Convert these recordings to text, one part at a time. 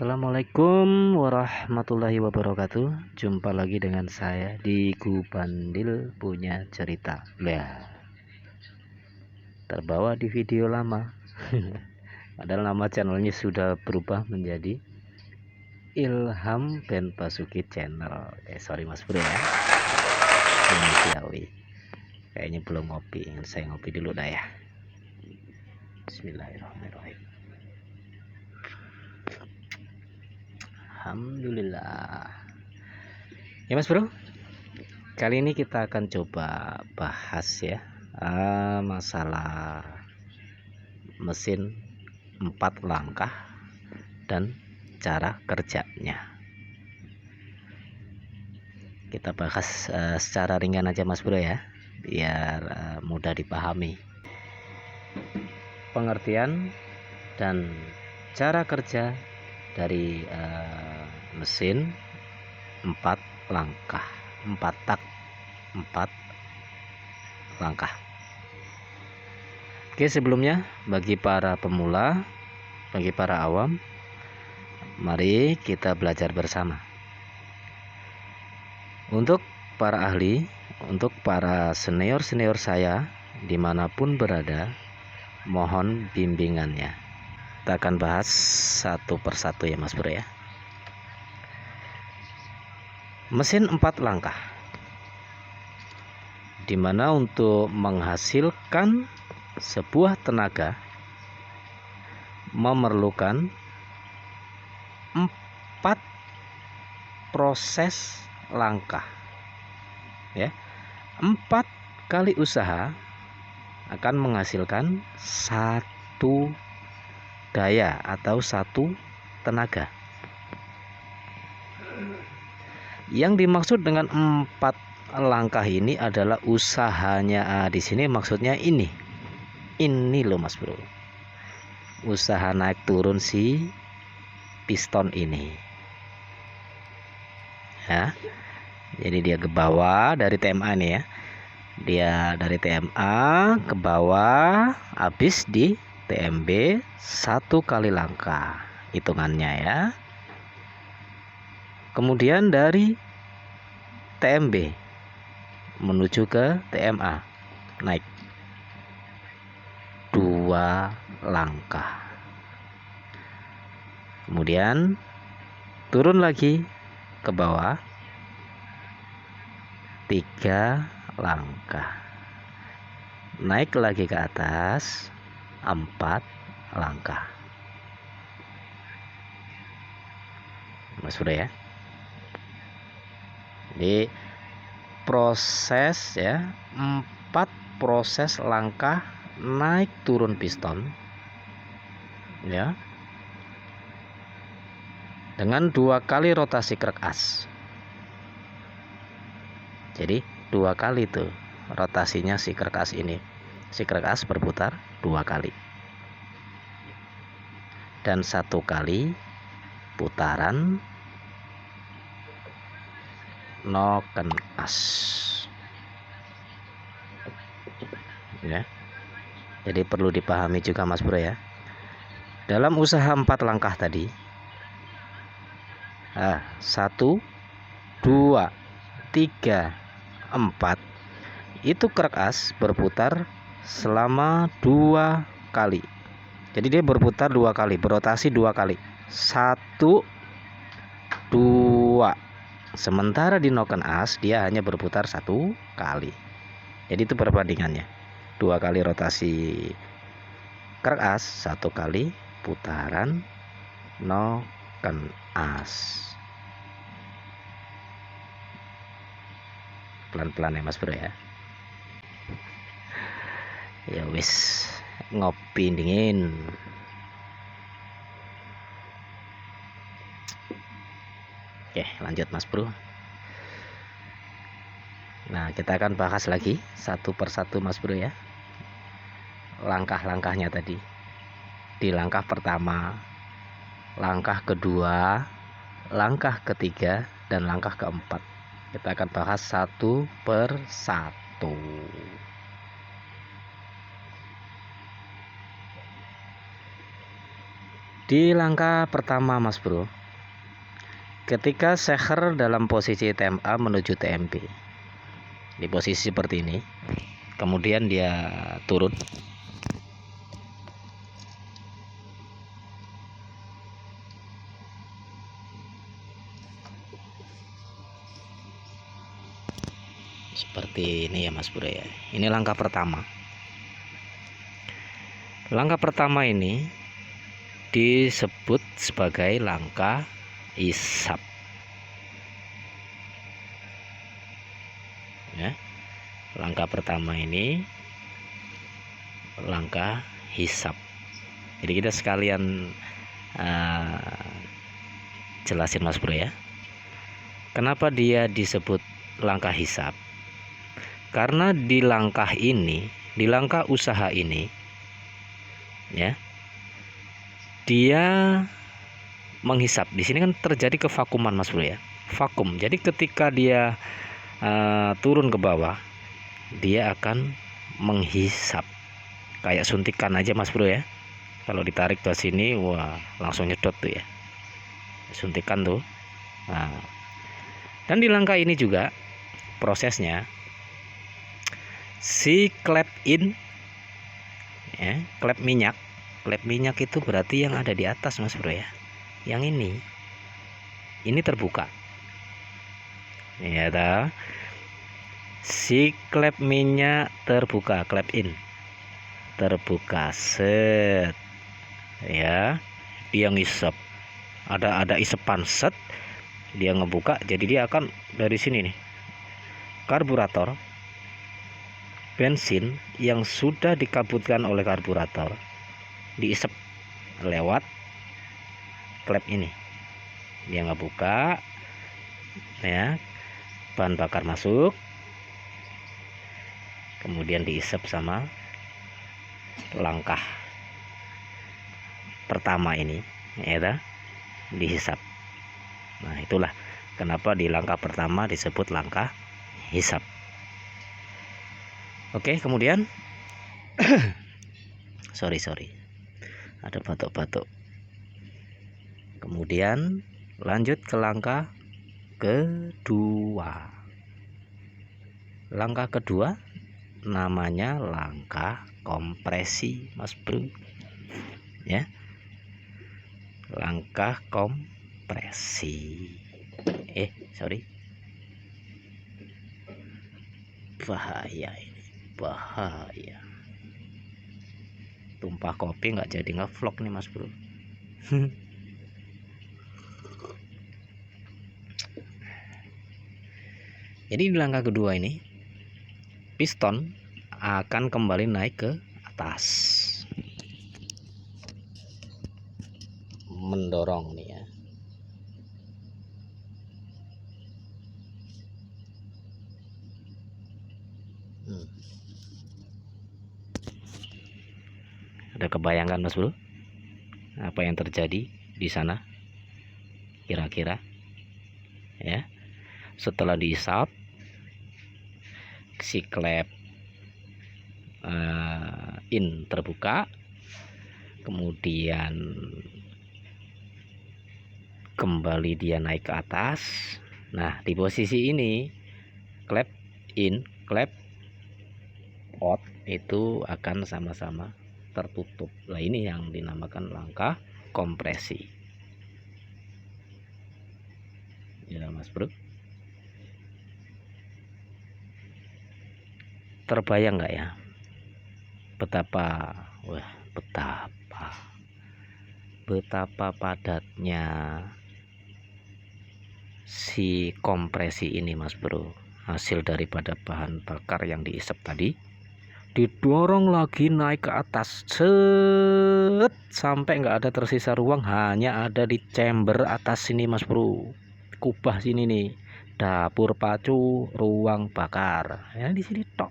Assalamualaikum warahmatullahi wabarakatuh. Jumpa lagi dengan saya di Gubandil Punya Cerita. Terbawa di video lama. Padahal nama channelnya sudah berubah menjadi Ilham Ben Basuki Channel. Sorry Mas Bro ya. Manusiawi. Kayaknya belum ngopi. Saya ngopi dulu dah ya. Bismillahirrahmanirrahim. Alhamdulillah. Ya Mas Bro, kali ini kita akan coba bahas ya masalah mesin 4 langkah dan cara kerjanya. Kita bahas secara ringan aja Mas Bro ya, biar mudah dipahami. Pengertian dan cara kerja dari mesin 4 langkah, 4 tak, 4 langkah. Oke, sebelumnya bagi para pemula, bagi para awam, mari kita belajar bersama. Untuk para ahli, untuk para senior-senior saya dimanapun berada, mohon bimbingannya. Kita akan bahas satu persatu ya Mas Bro ya. Mesin 4 langkah, dimana untuk menghasilkan sebuah tenaga memerlukan 4 proses langkah ya. 4 kali usaha akan menghasilkan satu daya atau satu tenaga. Yang dimaksud dengan 4 langkah ini adalah usahanya. Di sini maksudnya ini loh Mas Bro, usaha naik turun si piston ini ya. Jadi dia ke bawah dari TMA nih ya, dia dari TMA ke bawah, habis di TMB 1 kali langkah hitungannya ya. Kemudian dari TMB menuju ke TMA naik 2 langkah. Kemudian turun lagi ke bawah 3 langkah. Naik lagi ke atas 4 langkah. Mas Bro ya. Jadi proses ya, 4 proses langkah naik turun piston ya, dengan 2 kali rotasi krek as. Jadi 2 kali tuh rotasinya si krek as ini. Si krek as berputar 2 kali dan 1 kali putaran noken as ya. Jadi perlu dipahami juga Mas Bro ya, dalam usaha 4 langkah tadi 1, 2, 3, 4 itu krek as berputar selama 2 kali. Jadi dia berputar 2 kali, berotasi 2 kali, 1, 2. Sementara di noken as dia hanya berputar 1 kali. Jadi itu perbandingannya, 2 kali rotasi krek as, 1 kali putaran noken as. Pelan-pelan ya Mas Bro ya. Ya wis, ngopi dingin. Oke, lanjut Mas Bro. Nah, kita akan bahas lagi satu persatu Mas Bro ya, langkah-langkahnya tadi. Di langkah pertama, langkah kedua, langkah ketiga, dan langkah keempat. Kita akan bahas satu persatu. Di langkah pertama Mas Bro, Ketika seher dalam posisi TMA menuju TMB, di posisi seperti ini, kemudian dia turun, seperti ini ya Mas Bro ya. Ini langkah pertama. Langkah pertama ini disebut sebagai langkah isap ya. Langkah pertama ini langkah hisap. Jadi kita sekalian jelasin Mas Bro ya, kenapa dia disebut langkah hisap. Karena di langkah ini, di langkah usaha ini ya, dia menghisap. Di sini kan terjadi kevakuman Mas Bro ya, vakum. Jadi ketika dia turun ke bawah, dia akan menghisap kayak suntikan aja Mas Bro ya. Kalau ditarik ke sini, wah langsung nyedot tuh ya, suntikan tuh. Nah, dan di langkah ini juga prosesnya si klep in ya, klep minyak itu berarti yang ada di atas Mas Bro ya. Yang ini terbuka ya ta? Si klep minyak terbuka, klep in terbuka, set ya, dia ngisep, ada isepan, set, dia ngebuka. Jadi dia akan dari sini nih, karburator bensin yang sudah dikabutkan oleh karburator diisep lewat klep ini. Dia ngebuka ya, bahan bakar masuk, kemudian diisep sama langkah pertama ini ya, dihisap. Nah itulah kenapa di langkah pertama disebut langkah hisap. Oke, kemudian sorry ada batuk-batuk. Kemudian lanjut ke langkah kedua. Langkah kedua namanya langkah kompresi Mas Bro ya, langkah kompresi. Sorry, bahaya ini, bahaya. Tumpah kopi nggak jadi ngevlog nih Mas Bro. Jadi di langkah kedua ini piston akan kembali naik ke atas, mendorong nih ya. Ada kebayangkan Mas Bro apa yang terjadi di sana kira-kira ya? Setelah dihisap, si klep in terbuka, kemudian kembali dia naik ke atas. Nah di posisi ini klep in, klep out itu akan sama-sama tertutup. Nah ini yang dinamakan langkah kompresi ya Mas Bro. Terbayang nggak ya betapa padatnya si kompresi ini Mas Bro, hasil daripada bahan bakar yang diisep tadi didorong lagi naik ke atas, set, sampai nggak ada tersisa ruang, hanya ada di chamber atas sini Mas Bro, kubah sini nih, dapur pacu ruang bakar ya, di sini tok.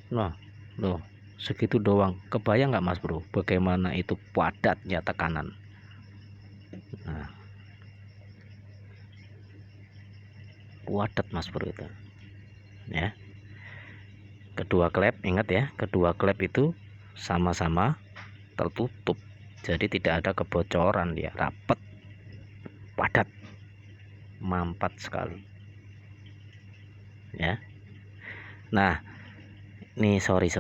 Nah loh, segitu doang. Kebayang nggak Mas Bro bagaimana itu padatnya tekanan. Nah padat Mas Bro itu ya. Kedua klep, ingat ya, kedua klep itu sama-sama tertutup, jadi tidak ada kebocoran, dia rapet padat, mampat sekali ya. Nah nih sorry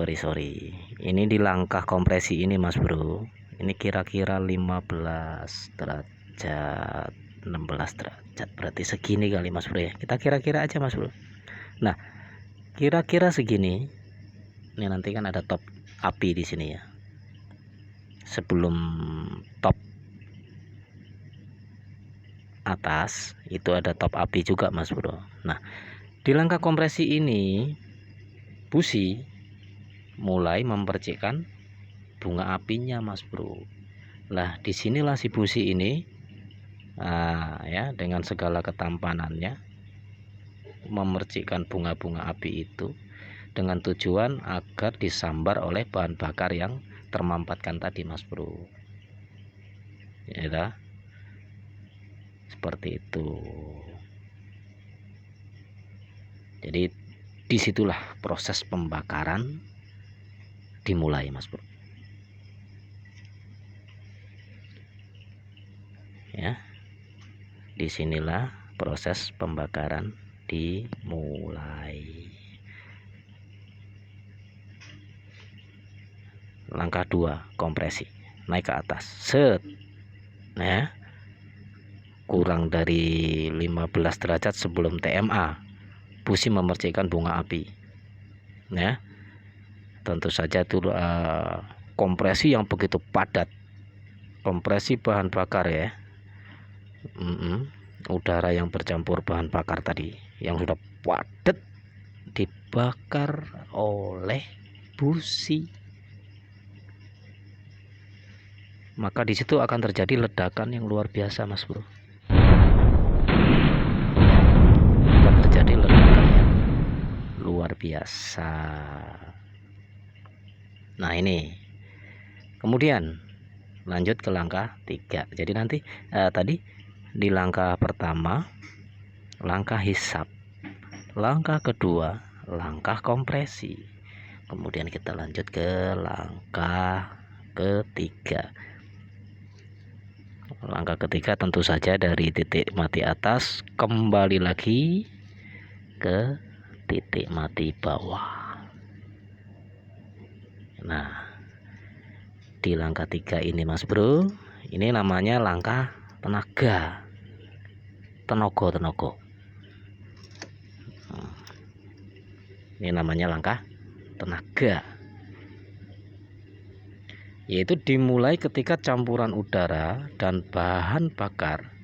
ini di langkah kompresi ini Mas Bro, ini kira-kira 15 derajat 16 derajat, berarti segini kali Mas Bro ya, kita kira-kira aja Mas Bro. Nah kira-kira segini. Ini nanti kan ada top api di sini ya, sebelum top atas itu ada top api juga Mas Bro. Nah di langkah kompresi ini busi mulai memercikkan bunga apinya Mas Bro. Lah disinilah si busi ini ya dengan segala ketampanannya memercikkan bunga-bunga api itu dengan tujuan agar disambar oleh bahan bakar yang termampatkan tadi Mas Bro ya, seperti itu. Jadi disitulah proses pembakaran dimulai Mas Bro ya, disinilah proses pembakaran dimulai. Langkah 2 kompresi, naik ke atas set ya, kurang dari 15 derajat sebelum TMA busi memercikkan bunga api ya. Tentu saja itu kompresi yang begitu padat, kompresi bahan bakar ya, udara yang bercampur bahan bakar tadi yang sudah padat dibakar oleh busi, maka di situ akan terjadi ledakan yang luar biasa Mas Bro. Akan terjadi ledakan yang luar biasa. Nah ini kemudian lanjut ke langkah 3. Jadi nanti tadi di langkah pertama langkah hisap, langkah kedua langkah kompresi, kemudian kita lanjut ke langkah ketiga. Langkah ketiga tentu saja dari titik mati atas kembali lagi ke titik mati bawah. Nah di langkah 3 ini Mas Bro, ini namanya langkah tenaga, tenaga. Ini namanya langkah tenaga, yaitu dimulai ketika campuran udara dan bahan bakar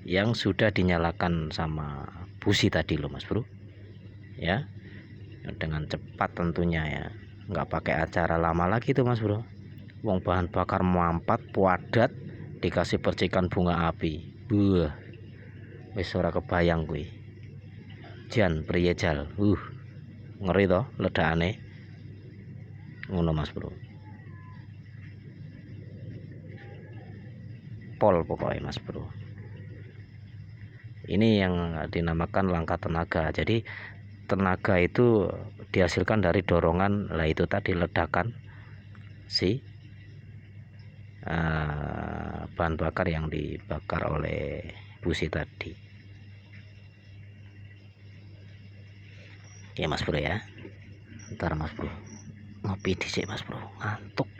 yang sudah dinyalakan sama busi tadi loh Mas Bro ya, dengan cepat tentunya ya, nggak pakai acara lama lagi tuh Mas Bro. Wong bahan bakar mampat padat dikasih percikan bunga api, wis ora kebayang kuwi jan priye jal, ngeri toh ledakane ngono Mas Bro. Pol pokoknya Mas Bro. Ini yang dinamakan langkah tenaga. Jadi tenaga itu dihasilkan dari dorongan, lah itu tadi ledakan si bahan bakar yang dibakar oleh busi tadi. Ya Mas Bro ya. Ntar Mas Bro ngopi dhisik Mas Bro, ngantuk.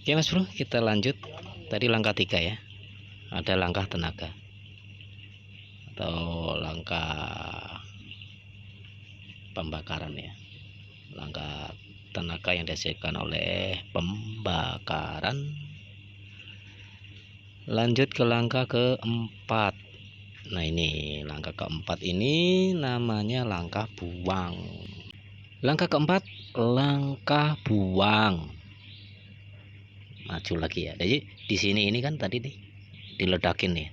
Oke Mas Bro, kita lanjut. Tadi langkah 3 ya. Ada langkah tenaga atau langkah pembakaran ya. Langkah tenaga yang dihasilkan oleh pembakaran. Lanjut ke langkah keempat. Nah ini langkah keempat ini namanya langkah buang. Langkah keempat langkah buang. Maju lagi ya. Jadi di sini ini kan tadi nih diledakin nih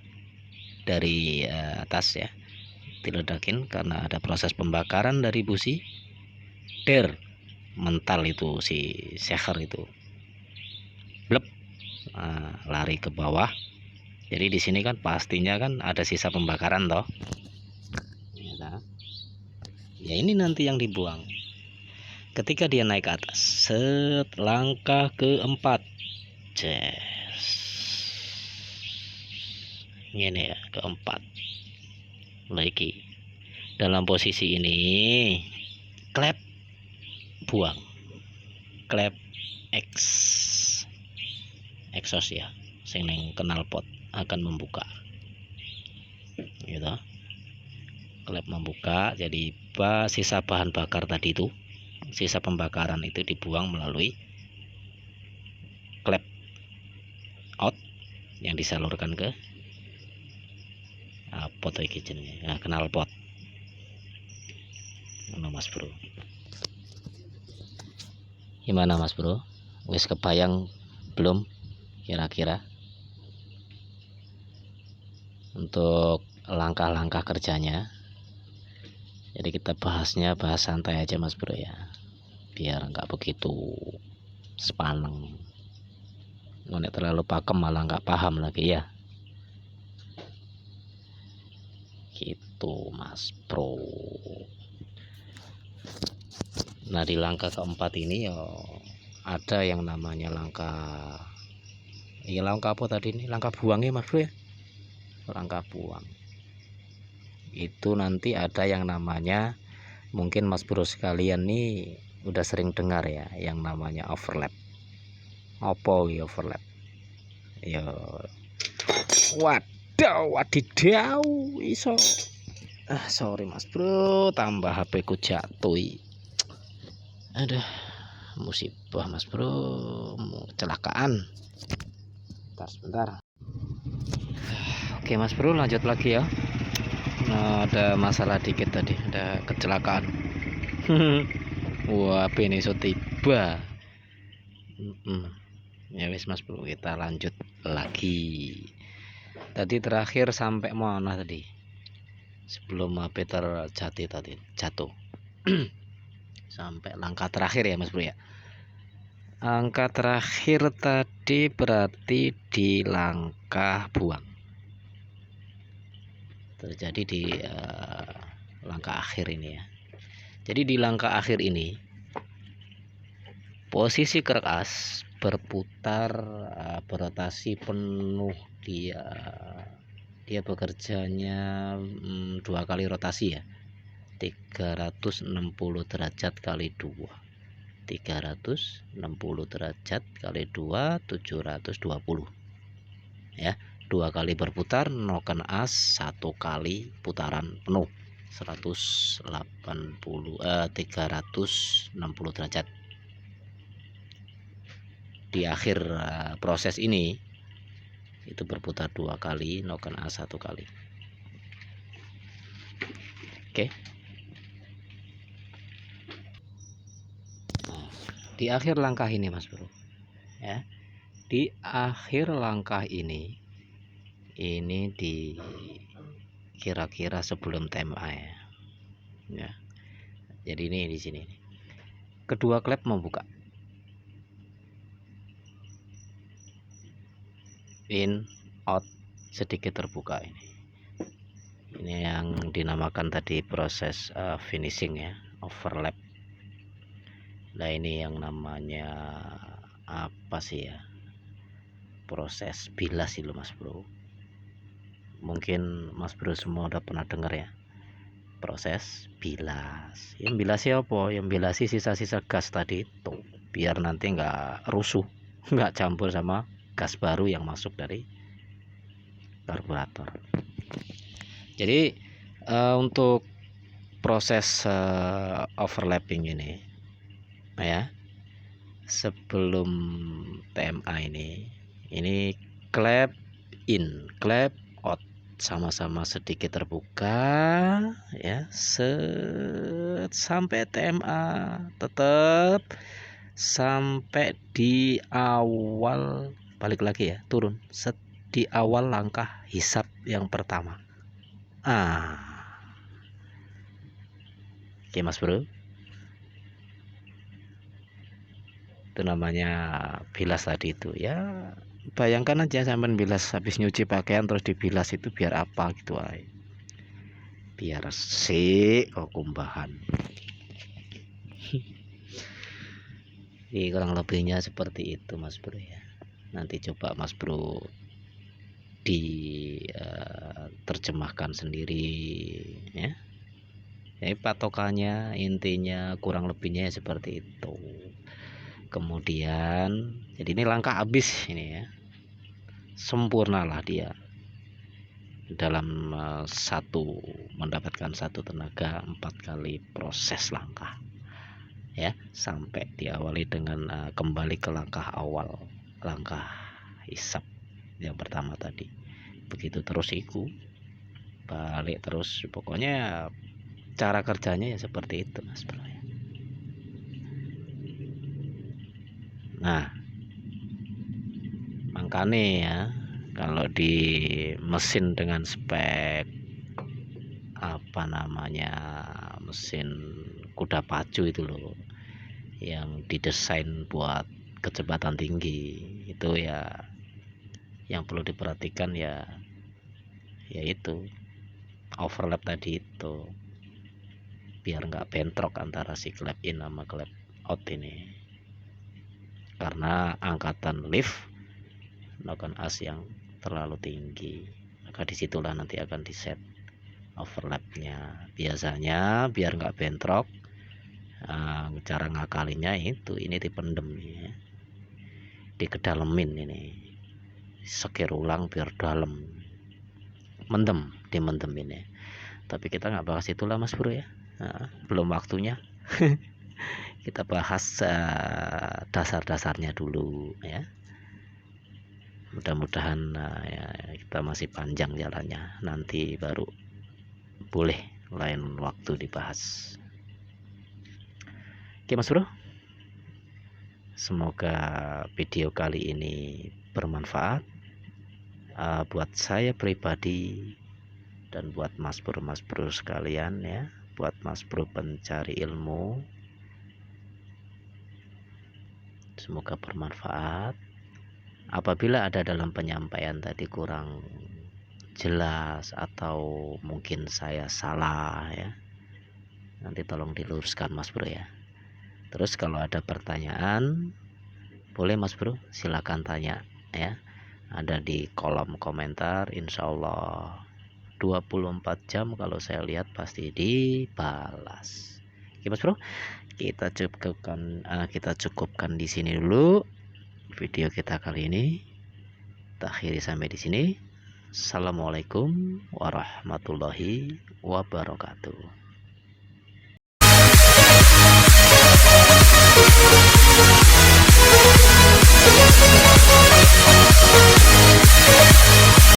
dari atas ya, diledakin karena ada proses pembakaran dari busi. Mental itu si seher itu blep, lari ke bawah. Jadi di sini kan pastinya kan ada sisa pembakaran toh ya, ini nanti yang dibuang ketika dia naik ke atas. Langkah keempat Ces. Ini ya keempat lagi dalam posisi ini klep buang, klep X exhaust ya sing neng knalpot akan membuka gitu, klep membuka, jadi sisa bahan bakar tadi itu, sisa pembakaran itu dibuang melalui klep out yang disalurkan ke pot kitchennya, nah, knalpot. Nah, Mas Bro, gimana Mas Bro, wis kebayang belum kira-kira untuk langkah-langkah kerjanya? Jadi kita bahas santai aja Mas Bro ya, biar nggak begitu sepaneng, nggak terlalu pakem malah nggak paham lagi ya, gitu Mas Bro. Nah di langkah keempat ini ya ada yang namanya langkah apa tadi ini, langkah buangnya Mas Bro ya, langkah buang itu nanti ada yang namanya, mungkin Mas Bro sekalian nih udah sering dengar ya, yang namanya overlap. Apa ya overlap ya? Wadidaw iso, sorry Mas Bro, tambah HP ku jatuh. Aduh, musibah Mas Bro, kecelakaan. Sebentar. Oke Mas Bro, lanjut lagi ya. Nah, ada masalah dikit tadi, ada kecelakaan. Wah, ini so tiba. Ya wis Mas Bro, kita lanjut lagi. Tadi terakhir sampai mana tadi? Sebelum HP jatuh. Sampai langkah terakhir ya Mas Bro ya. Angka terakhir tadi berarti di langkah buang. Terjadi di langkah akhir ini ya. Jadi di langkah akhir ini posisi kerak as berputar, berotasi penuh, dia bekerjanya 2 kali rotasi ya, 360 derajat kali 2, 360 derajat kali 2, 720 ya, 2 kali berputar, noken as 1 kali putaran penuh 360 derajat. Di akhir proses ini itu berputar 2 kali, noken as 1 kali. Oke. Nah, di akhir langkah ini Mas Bro ya, di akhir langkah ini di kira-kira sebelum TMA ya. Jadi ini di sini kedua klep membuka, in out sedikit terbuka. Ini yang dinamakan tadi proses finishing ya, overlap. Nah ini yang namanya apa sih ya, proses bilas itu Mas Bro. Mungkin Mas Bro semua udah pernah dengar ya, proses bilas. Yang bilasnya apa? Yang bilasi sisa-sisa gas tadi itu, biar nanti nggak rusuh, nggak campur sama gas baru yang masuk dari karburator. Jadi untuk proses overlapping ini ya, sebelum TMA ini klep in, klep out sama-sama sedikit terbuka ya, sampai TMA tetap sampai di awal, balik lagi ya, turun di awal langkah hisap yang pertama. Oke Mas Bro, itu namanya bilas tadi itu ya. Bayangkan aja sampai bilas, habis nyuci pakaian terus dibilas, itu biar apa gitu ay, biar sih kok kumbahan. Kurang lebihnya seperti itu Mas Bro ya. Nanti coba Mas Bro diterjemahkan sendiri ya. Jadi patokannya intinya kurang lebihnya seperti itu. Kemudian jadi ini langkah habis ini ya. Sempurnalah dia dalam mendapatkan satu tenaga 4 kali proses langkah ya, sampai diawali dengan kembali ke langkah awal, langkah hisab yang pertama tadi. Begitu terus iku balik terus, pokoknya cara kerjanya ya seperti itu Mas Bro ya. Nah makanya ya, kalau di mesin dengan spek apa namanya, mesin kuda pacu itu loh, yang didesain buat kecepatan tinggi, itu ya yang perlu diperhatikan ya yaitu overlap tadi itu, biar nggak bentrok antara si klep in sama klep out ini, karena angkatan lift melakukan as yang terlalu tinggi, maka disitulah nanti akan di set overlapnya. Biasanya biar nggak bentrok, cara ngakalinya itu ini dipendem ya, dikedalemin ini, sekir ulang biar dalam, dimendem ini. Tapi kita nggak bahas itulah Mas Bro ya, belum waktunya. Kita bahas dasar-dasarnya dulu ya. Mudah-mudahan ya, kita masih panjang jalannya, nanti baru boleh lain waktu dibahas. Oke Mas Bro, semoga video kali ini bermanfaat buat saya pribadi dan buat Mas Bro sekalian ya, buat Mas Bro pencari ilmu. Semoga bermanfaat. Apabila ada dalam penyampaian tadi kurang jelas atau mungkin saya salah ya, nanti tolong diluruskan Mas Bro ya. Terus kalau ada pertanyaan boleh Mas Bro silakan tanya ya, ada di kolom komentar. Insya Allah 24 jam kalau saya lihat pasti dibalas. Oke Mas Bro, kita cukupkan di sini dulu video kita kali ini. Kita akhiri sampai di sini. Assalamualaikum warahmatullahi wabarakatuh.